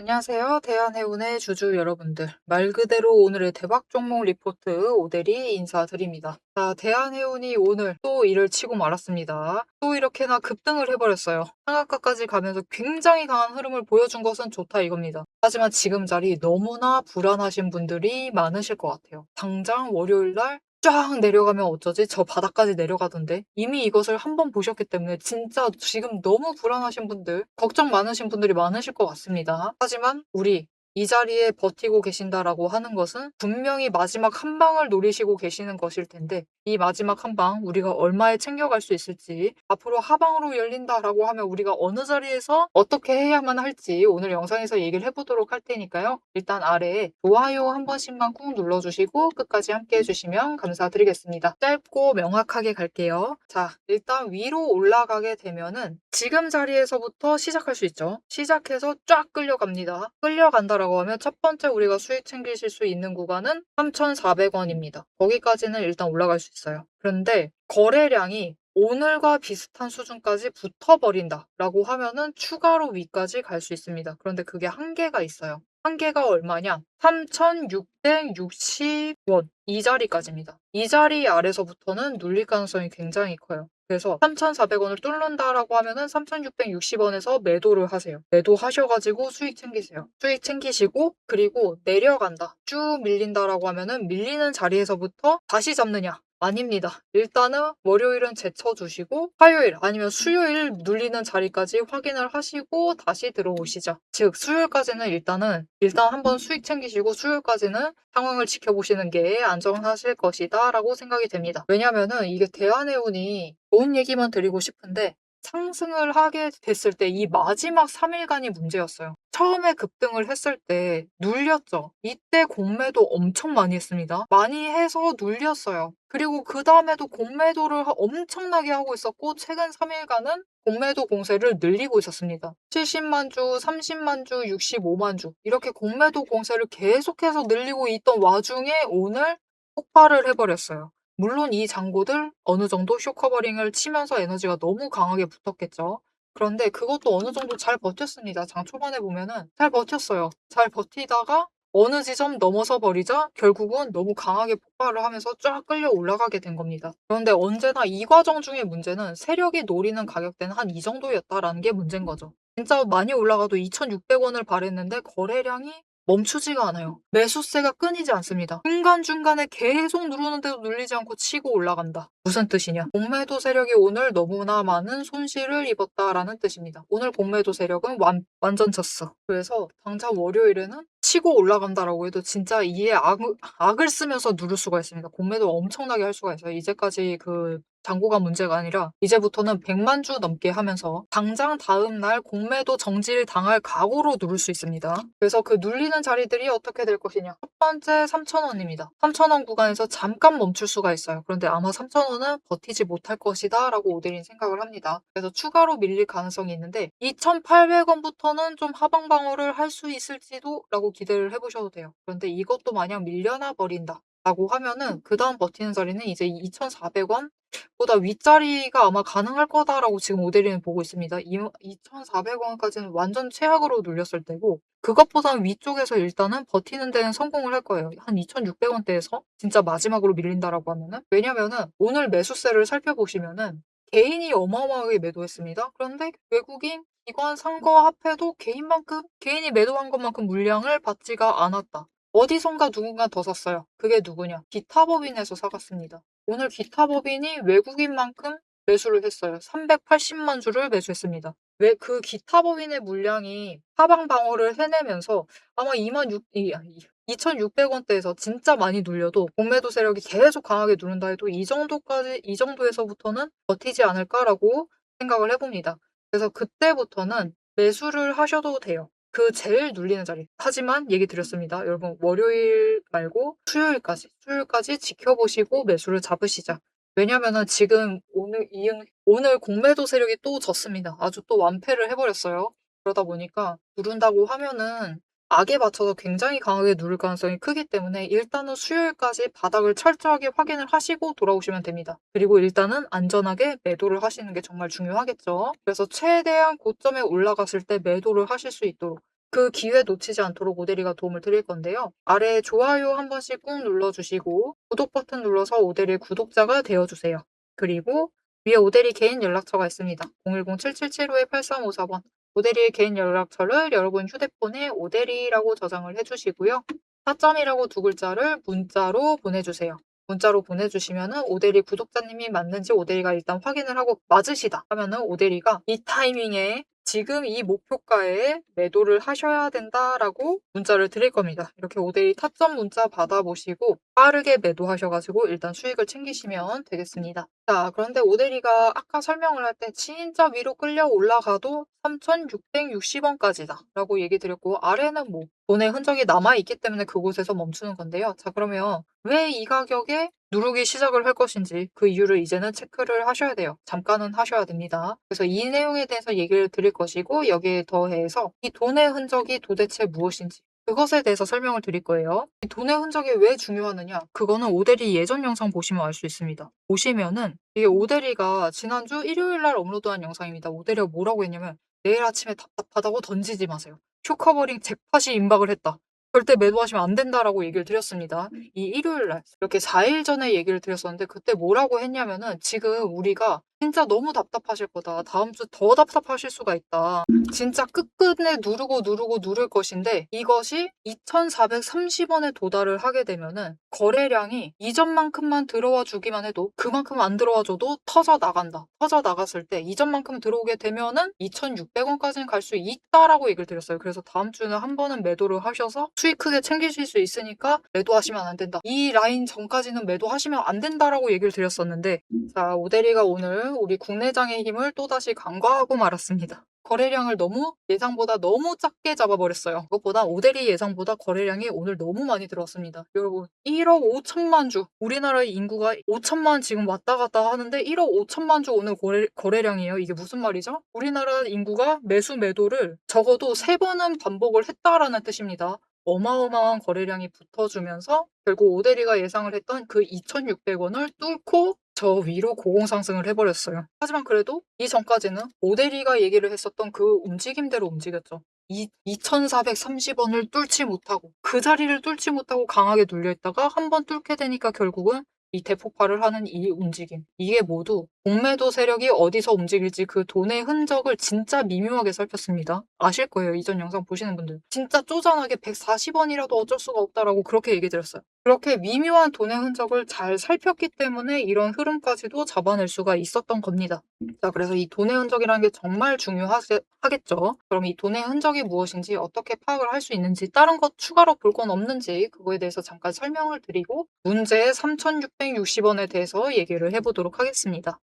안녕하세요. 대한해운의 주주 여러분들. 말 그대로 오늘의 대박 종목 리포트 오대리 인사드립니다. 자, 대한해운이 오늘 또 이를 치고 말았습니다. 또 이렇게나 급등을 해버렸어요. 상한가까지 가면서 굉장히 강한 흐름을 보여준 것은 좋다 이겁니다. 하지만 지금 자리 너무나 불안하신 분들이 많으실 것 같아요. 당장 월요일날 쫙 내려가면 어쩌지? 저 바닥까지 내려가던데. 이미 이것을 한번 보셨기 때문에 진짜 지금 너무 불안하신 분들, 걱정 많으신 분들이 많으실 것 같습니다. 하지만 우리 이 자리에 버티고 계신다라고 하는 것은 분명히 마지막 한 방을 노리시고 계시는 것일 텐데 이 마지막 한 방 우리가 얼마에 챙겨갈 수 있을지 앞으로 하방으로 열린다라고 하면 우리가 어느 자리에서 어떻게 해야만 할지 오늘 영상에서 얘기를 해보도록 할 테니까요. 일단 아래에 좋아요 한 번씩만 꾹 눌러주시고 끝까지 함께 해주시면 감사드리겠습니다. 짧고 명확하게 갈게요. 자, 일단 위로 올라가게 되면은 지금 자리에서부터 시작할 수 있죠. 시작해서 쫙 끌려갑니다. 끌려간다라고 하면 첫 번째 우리가 수익 챙기실 수 있는 구간은 3,400원입니다. 거기까지는 일단 올라갈 수 있어요. 그런데 거래량이 오늘과 비슷한 수준까지 붙어버린다라고 하면은 추가로 위까지 갈 수 있습니다. 그런데 그게 한계가 있어요. 한계가 얼마냐? 3,660원 이 자리까지입니다. 이 자리 아래서부터는 눌릴 가능성이 굉장히 커요. 그래서 3,400원을 뚫는다라고 하면은 3,660원에서 매도를 하세요. 매도하셔가지고 수익 챙기세요. 수익 챙기시고 그리고 내려간다. 쭉 밀린다라고 하면은 밀리는 자리에서부터 다시 잡느냐? 아닙니다. 일단은 월요일은 제쳐두시고 화요일 아니면 수요일 눌리는 자리까지 확인을 하시고 다시 들어오시죠. 즉 수요일까지는 일단 한번 수익 챙기시고 수요일까지는 상황을 지켜보시는 게 안전하실 것이다 라고 생각이 됩니다. 왜냐면은 이게 대한해운이 좋은 얘기만 드리고 싶은데 상승을 하게 됐을 때 이 마지막 3일간이 문제였어요. 처음에 급등을 했을 때 눌렸죠. 이때 공매도 엄청 많이 했습니다. 많이 해서 눌렸어요. 그리고 그 다음에도 공매도를 엄청나게 하고 있었고 최근 3일간은 공매도 공세를 늘리고 있었습니다. 70만 주, 30만 주, 65만 주 이렇게 공매도 공세를 계속해서 늘리고 있던 와중에 오늘 폭발을 해버렸어요. 물론 이 잔고들 어느 정도 쇼커버링을 치면서 에너지가 너무 강하게 붙었겠죠. 그런데 그것도 어느 정도 잘 버텼습니다. 장 초반에 보면은 잘 버텼어요. 잘 버티다가 어느 지점 넘어서 버리자 결국은 너무 강하게 폭발을 하면서 쫙 끌려 올라가게 된 겁니다. 그런데 언제나 이 과정 중에 문제는 세력이 노리는 가격대는 한 이 정도였다라는 게 문제인 거죠. 진짜 많이 올라가도 2,600원을 바랬는데 거래량이 멈추지가 않아요. 매수세가 끊이지 않습니다. 중간중간에 계속 누르는데도 눌리지 않고 치고 올라간다. 무슨 뜻이냐? 공매도 세력이 오늘 너무나 많은 손실을 입었다라는 뜻입니다. 오늘 공매도 세력은 완전 졌어. 그래서 당장 월요일에는 치고 올라간다라고 해도 진짜 이에 악을 쓰면서 누를 수가 있습니다. 공매도 엄청나게 할 수가 있어요. 이제까지 그 잔고가 문제가 아니라 이제부터는 100만 주 넘게 하면서 당장 다음 날 공매도 정지를 당할 각오로 누를 수 있습니다. 그래서 그 눌리는 자리들이 어떻게 될 것이냐. 첫 번째 3,000원입니다. 3,000원 구간에서 잠깐 멈출 수가 있어요. 그런데 아마 3,000원은 버티지 못할 것이다 라고 오대리는 생각을 합니다. 그래서 추가로 밀릴 가능성이 있는데 2,800원부터는 좀 하방 방어를 할 수 있을지도 라고 기대를 해보셔도 돼요. 그런데 이것도 만약 밀려나 버린다 라고 하면은 그 다음 버티는 자리는 이제 2,400원 보다 윗자리가 아마 가능할 거다라고 지금 오대리는 보고 있습니다. 2,400원까지는 완전 최악으로 눌렸을 때고 그것보다 위쪽에서 일단은 버티는 데는 성공을 할 거예요. 한 2,600원대에서 진짜 마지막으로 밀린다라고 하면은 왜냐면은 오늘 매수세를 살펴보시면은 개인이 어마어마하게 매도했습니다. 그런데 외국인 기관 상거 합해도 개인이 매도한 것만큼 물량을 받지가 않았다. 어디선가 누군가 더 샀어요. 그게 누구냐? 기타법인에서 사갔습니다. 오늘 기타법인이 외국인만큼 매수를 했어요. 380만 주를 매수했습니다. 왜 그 기타법인의 물량이 하방 방어를 해내면서 아마 2,600원대에서 진짜 많이 눌려도 공매도 세력이 계속 강하게 누른다 해도 이 정도에서부터는 버티지 않을까라고 생각을 해봅니다. 그래서 그때부터는 매수를 하셔도 돼요. 그 제일 눌리는 자리. 하지만 얘기 드렸습니다. 여러분 월요일 말고 수요일까지 지켜보시고 매수를 잡으시자. 왜냐면은 지금 오늘 공매도 세력이 또 졌습니다. 아주 또 완패를 해버렸어요. 그러다 보니까 누른다고 하면은 악에 맞춰서 굉장히 강하게 누를 가능성이 크기 때문에 일단은 수요일까지 바닥을 철저하게 확인을 하시고 돌아오시면 됩니다. 그리고 일단은 안전하게 매도를 하시는 게 정말 중요하겠죠. 그래서 최대한 고점에 올라갔을 때 매도를 하실 수 있도록 그 기회 놓치지 않도록 오대리가 도움을 드릴 건데요. 아래 좋아요 한 번씩 꾹 눌러주시고 구독 버튼 눌러서 오대리 구독자가 되어주세요. 그리고 위에 오대리 개인 연락처가 있습니다. 010-7775-8354번 오대리의 개인 연락처를 여러분 휴대폰에 오대리라고 저장을 해주시고요. 타점이라고 두 글자를 문자로 보내주세요. 문자로 보내주시면은 오대리 구독자님이 맞는지 오대리가 일단 확인을 하고 맞으시다 하면은 오대리가 이 타이밍에 지금 이 목표가에 매도를 하셔야 된다라고 문자를 드릴 겁니다. 이렇게 오대리 타점 문자 받아보시고 빠르게 매도하셔가지고 일단 수익을 챙기시면 되겠습니다. 자, 그런데 오대리가 아까 설명을 할 때 진짜 위로 끌려 올라가도 3,660원까지다 라고 얘기 드렸고 아래는 뭐 돈의 흔적이 남아있기 때문에 그곳에서 멈추는 건데요. 자, 그러면 왜 이 가격에 누르기 시작을 할 것인지 그 이유를 이제는 체크를 하셔야 돼요. 잠깐은 하셔야 됩니다. 그래서 이 내용에 대해서 얘기를 드릴 것이고 여기에 더해서 이 돈의 흔적이 도대체 무엇인지 그것에 대해서 설명을 드릴 거예요. 이 돈의 흔적이 왜 중요하느냐? 그거는 오대리 예전 영상 보시면 알 수 있습니다. 보시면은 이게 오대리가 지난주 일요일 날 업로드한 영상입니다. 오대리가 뭐라고 했냐면 내일 아침에 답답하다고 던지지 마세요. 쇼커버링 잭팟이 임박을 했다. 절대 매도하시면 안 된다라고 얘기를 드렸습니다. 이 일요일 날 이렇게 4일 전에 얘기를 드렸었는데 그때 뭐라고 했냐면은 지금 우리가 진짜 너무 답답하실 거다. 다음 주 더 답답하실 수가 있다. 진짜 끝끝내 누르고 누를 것인데 이것이 2,430원에 도달을 하게 되면은 거래량이 이전만큼만 들어와 주기만 해도 그만큼 안 들어와 줘도 터져 나간다. 터져 나갔을 때 이전만큼 들어오게 되면은 2,600원까지는 갈 수 있다라고 얘기를 드렸어요. 그래서 다음 주는 한 번은 매도를 하셔서 수익 크게 챙기실 수 있으니까 매도하시면 안 된다. 이 라인 전까지는 매도하시면 안 된다라고 얘기를 드렸었는데 자, 오대리가 오늘 우리 국내장의 힘을 또다시 간과하고 말았습니다. 거래량을 예상보다 너무 작게 잡아버렸어요. 그것보다 오대리 예상보다 거래량이 오늘 너무 많이 들어왔습니다. 여러분 1억 5천만 주 우리나라의 인구가 5천만 지금 왔다 갔다 하는데 1억 5천만 주 오늘 거래량이에요. 이게 무슨 말이죠? 우리나라 인구가 매수 매도를 적어도 3번은 반복을 했다라는 뜻입니다. 어마어마한 거래량이 붙어주면서 결국 오대리가 예상을 했던 그 2,600원을 뚫고 저 위로 고공상승을 해버렸어요. 하지만 그래도 이전까지는 오대리가 얘기를 했었던 그 움직임대로 움직였죠. 2,430원을 뚫지 못하고 그 자리를 뚫지 못하고 강하게 눌려있다가 한번 뚫게 되니까 결국은 이 대폭발을 하는 이 움직임. 이게 모두 공매도 세력이 어디서 움직일지 그 돈의 흔적을 진짜 미묘하게 살폈습니다. 아실 거예요. 이전 영상 보시는 분들. 진짜 쪼잔하게 140원이라도 어쩔 수가 없다라고 그렇게 얘기 드렸어요. 그렇게 미묘한 돈의 흔적을 잘 살폈기 때문에 이런 흐름까지도 잡아낼 수가 있었던 겁니다. 자, 그래서 이 돈의 흔적이라는 게 정말 중요하겠죠. 그럼 이 돈의 흔적이 무엇인지 어떻게 파악을 할 수 있는지 다른 것 추가로 볼 건 없는지 그거에 대해서 잠깐 설명을 드리고 문제의 3,660원에 대해서 얘기를 해보도록 하겠습니다.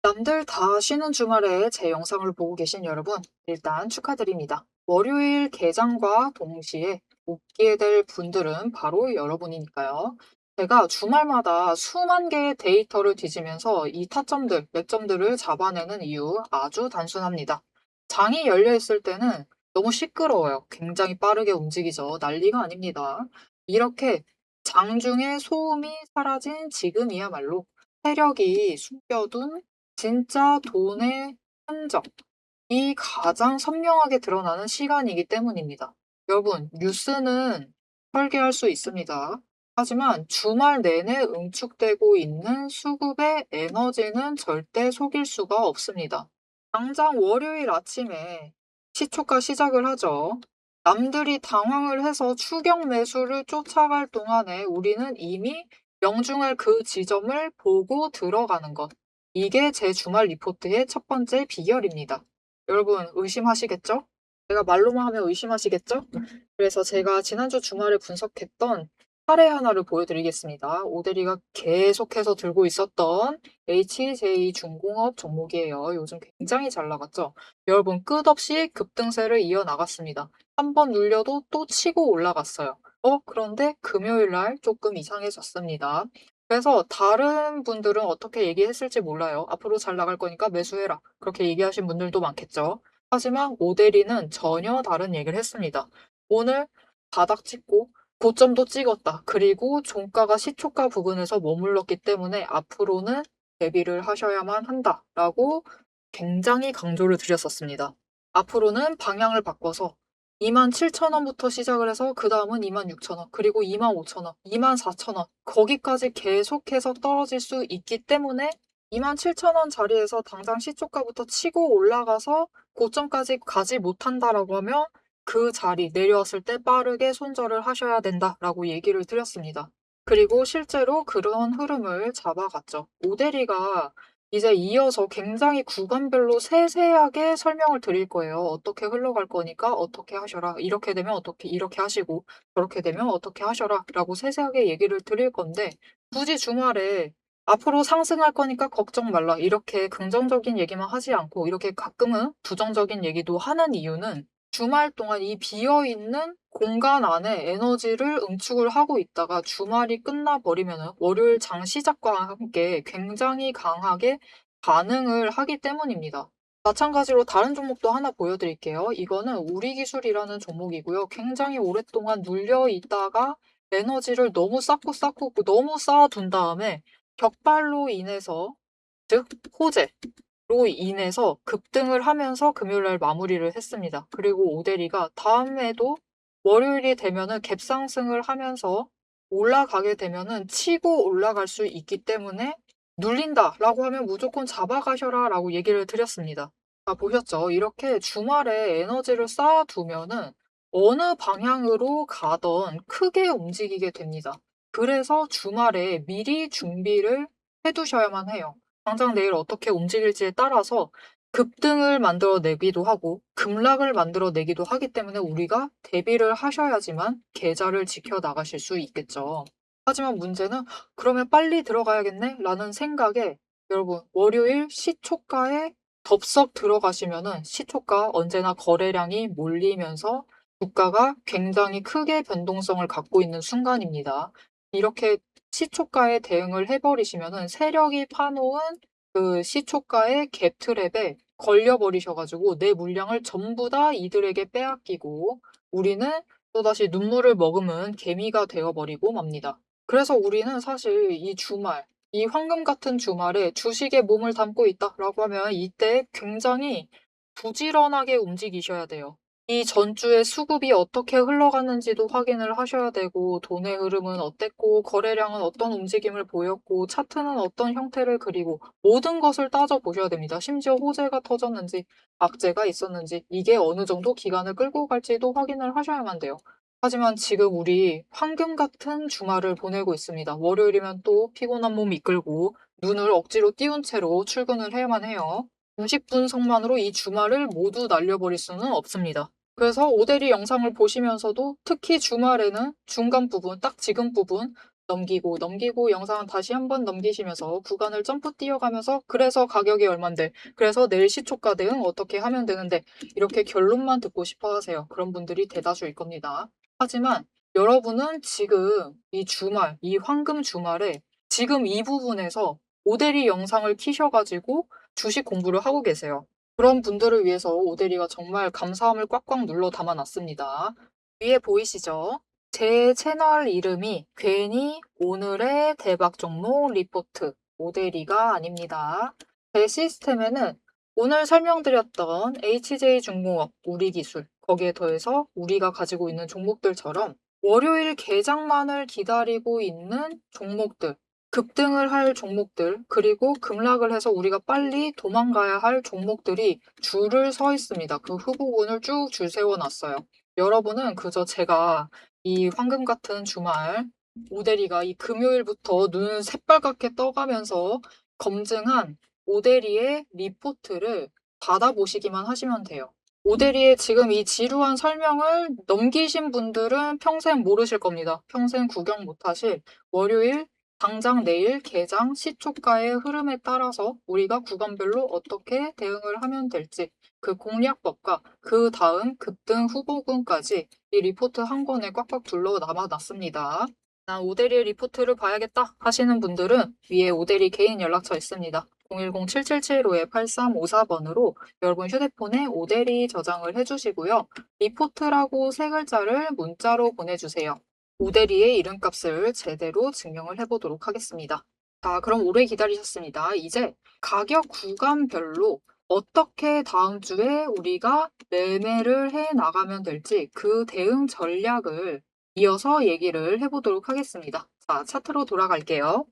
남들 다 쉬는 주말에 제 영상을 보고 계신 여러분, 일단 축하드립니다. 월요일 개장과 동시에 복귀에 될 분들은 바로 여러분이니까요. 제가 주말마다 수만 개의 데이터를 뒤지면서 이 타점들, 매점들을 잡아내는 이유 아주 단순합니다. 장이 열려 있을 때는 너무 시끄러워요. 굉장히 빠르게 움직이죠. 난리가 아닙니다. 이렇게 장중에 소음이 사라진 지금이야말로 세력이 숨겨둔 진짜 돈의 흔적이 가장 선명하게 드러나는 시간이기 때문입니다. 여러분, 뉴스는 설계할 수 있습니다. 하지만 주말 내내 응축되고 있는 수급의 에너지는 절대 속일 수가 없습니다. 당장 월요일 아침에 시초가 시작을 하죠. 남들이 당황을 해서 추격 매수를 쫓아갈 동안에 우리는 이미 명중할 그 지점을 보고 들어가는 것. 이게 제 주말 리포트의 첫 번째 비결입니다. 여러분 의심하시겠죠? 제가 말로만 하면 의심하시겠죠? 그래서 제가 지난주 주말에 분석했던 사례 하나를 보여드리겠습니다. 오대리가 계속해서 들고 있었던 HJ중공업 종목이에요. 요즘 굉장히 잘 나갔죠? 여러분 끝없이 급등세를 이어나갔습니다. 한 번 눌려도 또 치고 올라갔어요. 그런데 금요일 날 조금 이상해졌습니다. 그래서 다른 분들은 어떻게 얘기했을지 몰라요. 앞으로 잘 나갈 거니까 매수해라. 그렇게 얘기하신 분들도 많겠죠. 하지만 오대리는 전혀 다른 얘기를 했습니다. 오늘 바닥 찍고 고점도 찍었다. 그리고 종가가 시초가 부근에서 머물렀기 때문에 앞으로는 대비를 하셔야만 한다라고 굉장히 강조를 드렸었습니다. 앞으로는 방향을 바꿔서 27,000원부터 시작을 해서 그 다음은 26,000원, 그리고 25,000원, 24,000원 거기까지 계속해서 떨어질 수 있기 때문에 27,000원 자리에서 당장 시초가부터 치고 올라가서 고점까지 가지 못한다라고 하면 그 자리 내려왔을 때 빠르게 손절을 하셔야 된다라고 얘기를 드렸습니다. 그리고 실제로 그런 흐름을 잡아갔죠. 오데리가 이제 이어서 굉장히 구간별로 세세하게 설명을 드릴 거예요. 어떻게 흘러갈 거니까 어떻게 하셔라. 이렇게 되면 어떻게 이렇게 하시고 저렇게 되면 어떻게 하셔라 라고 세세하게 얘기를 드릴 건데 굳이 주말에 앞으로 상승할 거니까 걱정 말라. 이렇게 긍정적인 얘기만 하지 않고 이렇게 가끔은 부정적인 얘기도 하는 이유는 주말 동안 이 비어있는 공간 안에 에너지를 응축을 하고 있다가 주말이 끝나버리면 월요일 장 시작과 함께 굉장히 강하게 반응을 하기 때문입니다. 마찬가지로 다른 종목도 하나 보여드릴게요. 이거는 우리기술이라는 종목이고요. 굉장히 오랫동안 눌려 있다가 에너지를 너무 쌓고 너무 쌓아둔 다음에 격발로 인해서, 즉 호재로 인해서 급등을 하면서 금요일날 마무리를 했습니다. 그리고 오데리가 다음에도 월요일이 되면은 갭상승을 하면서 올라가게 되면은 치고 올라갈 수 있기 때문에 눌린다라고 하면 무조건 잡아가셔라라고 얘기를 드렸습니다. 보셨죠? 이렇게 주말에 에너지를 쌓아두면은 어느 방향으로 가던 크게 움직이게 됩니다. 그래서 주말에 미리 준비를 해두셔야만 해요. 당장 내일 어떻게 움직일지에 따라서 급등을 만들어내기도 하고 급락을 만들어내기도 하기 때문에 우리가 대비를 하셔야지만 계좌를 지켜나가실 수 있겠죠. 하지만 문제는 그러면 빨리 들어가야겠네? 라는 생각에 여러분 월요일 시초가에 덥석 들어가시면은 시초가 언제나 거래량이 몰리면서 주가가 굉장히 크게 변동성을 갖고 있는 순간입니다. 이렇게 시초가에 대응을 해버리시면은 세력이 파놓은 그 시초가의 갭 트랩에 걸려버리셔가지고 내 물량을 전부 다 이들에게 빼앗기고 우리는 또다시 눈물을 머금은 개미가 되어버리고 맙니다. 그래서 우리는 사실 이 주말, 이 황금 같은 주말에 주식에 몸을 담고 있다라고 하면 이때 굉장히 부지런하게 움직이셔야 돼요. 이 전주의 수급이 어떻게 흘러가는지도 확인을 하셔야 되고 돈의 흐름은 어땠고 거래량은 어떤 움직임을 보였고 차트는 어떤 형태를 그리고 모든 것을 따져보셔야 됩니다. 심지어 호재가 터졌는지 악재가 있었는지 이게 어느 정도 기간을 끌고 갈지도 확인을 하셔야만 돼요. 하지만 지금 우리 황금 같은 주말을 보내고 있습니다. 월요일이면 또 피곤한 몸 이끌고 눈을 억지로 띄운 채로 출근을 해야만 해요. 90분석만으로 이 주말을 모두 날려버릴 수는 없습니다. 그래서 오데리 영상을 보시면서도 특히 주말에는 중간 부분, 딱 지금 부분 넘기고 영상은 다시 한번 넘기시면서 구간을 점프 뛰어가면서 그래서 가격이 얼만데 그래서 내일 시초가 대응 어떻게 하면 되는데 이렇게 결론만 듣고 싶어 하세요. 그런 분들이 대다수일 겁니다. 하지만 여러분은 지금 이 주말, 이 황금 주말에 지금 이 부분에서 오데리 영상을 키셔가지고 주식 공부를 하고 계세요. 그런 분들을 위해서 오데리가 정말 감사함을 꽉꽉 눌러 담아놨습니다. 위에 보이시죠? 제 채널 이름이 괜히 오늘의 대박 종목 리포트 오데리가 아닙니다. 제 시스템에는 오늘 설명드렸던 HJ중공업, 우리기술, 거기에 더해서 우리가 가지고 있는 종목들처럼 월요일 개장만을 기다리고 있는 종목들, 급등을 할 종목들, 그리고 급락을 해서 우리가 빨리 도망가야 할 종목들이 줄을 서 있습니다. 그 후보군을 쭉 줄 세워놨어요. 여러분은 그저 제가 이 황금 같은 주말, 오데리가 이 금요일부터 눈을 새빨갛게 떠가면서 검증한 오데리의 리포트를 받아보시기만 하시면 돼요. 오데리의 지금 이 지루한 설명을 넘기신 분들은 평생 모르실 겁니다. 평생 구경 못하실 월요일 당장 내일 개장 시초가의 흐름에 따라서 우리가 구간별로 어떻게 대응을 하면 될지 그 공략법과 그 다음 급등 후보군까지 이 리포트 한 권에 꽉꽉 둘러 남아놨습니다. 난 오데리의 리포트를 봐야겠다 하시는 분들은 위에 오데리 개인 연락처 있습니다. 010-7775-8354번으로 여러분 휴대폰에 오데리 저장을 해주시고요. 리포트라고 세 글자를 문자로 보내주세요. 오데리의 이름값을 제대로 증명을 해보도록 하겠습니다. 자, 그럼 오래 기다리셨습니다. 이제 가격 구간별로 어떻게 다음 주에 우리가 매매를 해 나가면 될지 그 대응 전략을 이어서 얘기를 해보도록 하겠습니다. 자, 차트로 돌아갈게요.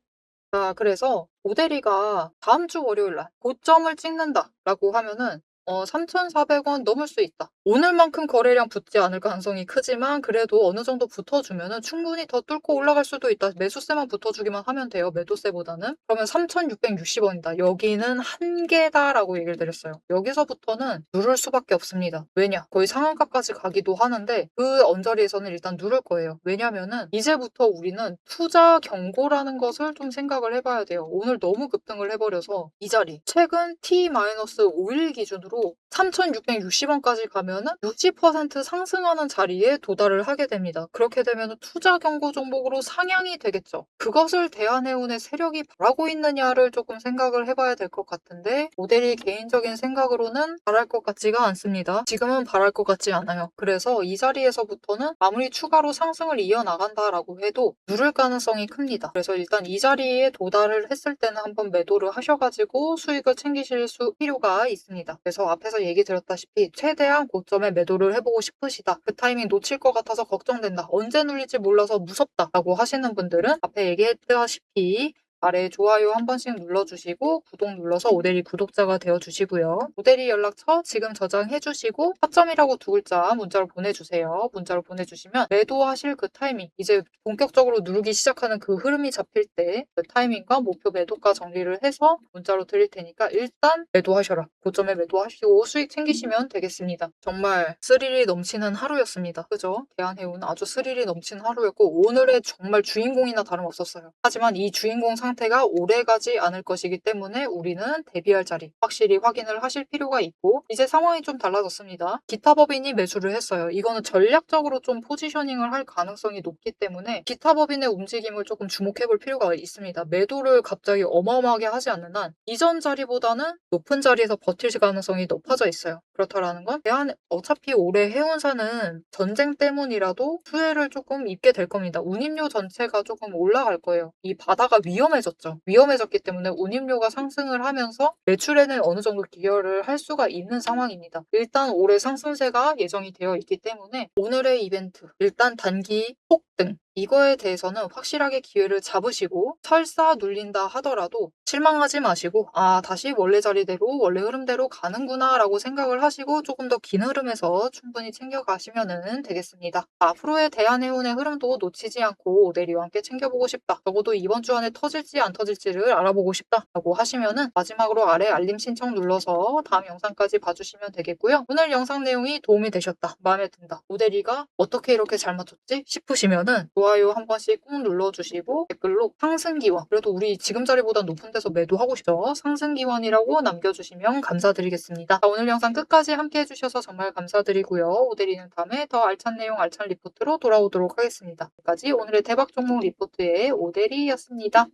자, 그래서 오대리가 다음 주 월요일 날 고점을 찍는다라고 하면은 3,400원 넘을 수 있다. 오늘만큼 거래량 붙지 않을 가능성이 크지만 그래도 어느 정도 붙어주면은 충분히 더 뚫고 올라갈 수도 있다. 매수세만 붙어주기만 하면 돼요. 매도세보다는. 그러면 3,660원이다. 여기는 한계다라고 얘기를 드렸어요. 여기서부터는 누를 수밖에 없습니다. 왜냐? 거의 상한가까지 가기도 하는데 그 언저리에서는 일단 누를 거예요. 왜냐면은 이제부터 우리는 투자 경고라는 것을 좀 생각을 해봐야 돼요. 오늘 너무 급등을 해버려서 이 자리 최근 T-5일 기준으로 3,660원까지 가면은 60% 상승하는 자리에 도달을 하게 됩니다. 그렇게 되면 투자 경고 종목으로 상향이 되겠죠. 그것을 대한해운의 세력이 바라고 있느냐를 조금 생각을 해봐야 될 것 같은데 모델이 개인적인 생각으로는 바랄 것 같지가 않습니다. 지금은 바랄 것 같지 않아요. 그래서 이 자리에서부터는 아무리 추가로 상승을 이어나간다라고 해도 누를 가능성이 큽니다. 그래서 일단 이 자리에 도달을 했을 때는 한번 매도를 하셔가지고 수익을 챙기실 필요가 있습니다. 그래서 앞에서 얘기 드렸다시피 최대한 고점에 매도를 해보고 싶으시다. 그 타이밍 놓칠 것 같아서 걱정된다. 언제 눌릴지 몰라서 무섭다라고 하시는 분들은 앞에 얘기했다시피 아래 좋아요 한 번씩 눌러주시고 구독 눌러서 오대리 구독자가 되어주시고요. 오대리 연락처 지금 저장해주시고 타점이라고 두 글자 문자로 보내주세요. 문자로 보내주시면 매도하실 그 타이밍 이제 본격적으로 누르기 시작하는 그 흐름이 잡힐 때 그 타이밍과 목표 매도가 정리를 해서 문자로 드릴 테니까 일단 매도하셔라. 고점에 매도하시고 수익 챙기시면 되겠습니다. 정말 스릴이 넘치는 하루였습니다. 그죠? 대한해운 아주 스릴이 넘치는 하루였고 오늘의 정말 주인공이나 다름없었어요. 하지만 이 주인공 상태가 오래가지 않을 것이기 때문에 우리는 대비할 자리 확실히 확인을 하실 필요가 있고 이제 상황이 좀 달라졌습니다. 기타 법인이 매수를 했어요. 이거는 전략적으로 좀 포지셔닝을 할 가능성이 높기 때문에 기타 법인의 움직임을 조금 주목해 볼 필요가 있습니다. 매도를 갑자기 어마어마하게 하지 않는 한 이전 자리보다는 높은 자리에서 버틸 가능성이 높아져 있어요. 그렇다라는 건 어차피 올해 해운사는 전쟁 때문이라도 수혜를 조금 입게 될 겁니다. 운임료 전체가 조금 올라갈 거예요. 이 바다가 위험해졌죠. 위험해졌기 때문에 운임료가 상승을 하면서 매출에는 어느 정도 기여를 할 수가 있는 상황입니다. 일단 올해 상승세가 예정이 되어 있기 때문에 오늘의 이벤트 일단 단기 폭등 이거에 대해서는 확실하게 기회를 잡으시고 설사 눌린다 하더라도 실망하지 마시고 다시 원래 자리대로 원래 흐름대로 가는구나 라고 생각을 하시고 조금 더 긴 흐름에서 충분히 챙겨가시면 되겠습니다. 앞으로의 대한해운의 흐름도 놓치지 않고 오대리와 함께 챙겨보고 싶다. 적어도 이번 주 안에 터질지 안 터질지를 알아보고 싶다 라고 하시면은 마지막으로 아래 알림 신청 눌러서 다음 영상까지 봐주시면 되겠고요. 오늘 영상 내용이 도움이 되셨다. 마음에 든다. 오대리가 어떻게 이렇게 잘 맞췄지? 싶으시면은 좋아요 한 번씩 꾹 눌러주시고 댓글로 상승기원 그래도 우리 지금 자리보다 높은 데서 매도하고 싶죠? 상승기원이라고 남겨주시면 감사드리겠습니다. 자, 오늘 영상 끝까지 함께 해주셔서 정말 감사드리고요. 오대리는 다음에 더 알찬 내용 알찬 리포트로 돌아오도록 하겠습니다. 여기까지 오늘의 대박 종목 리포트의 오대리였습니다.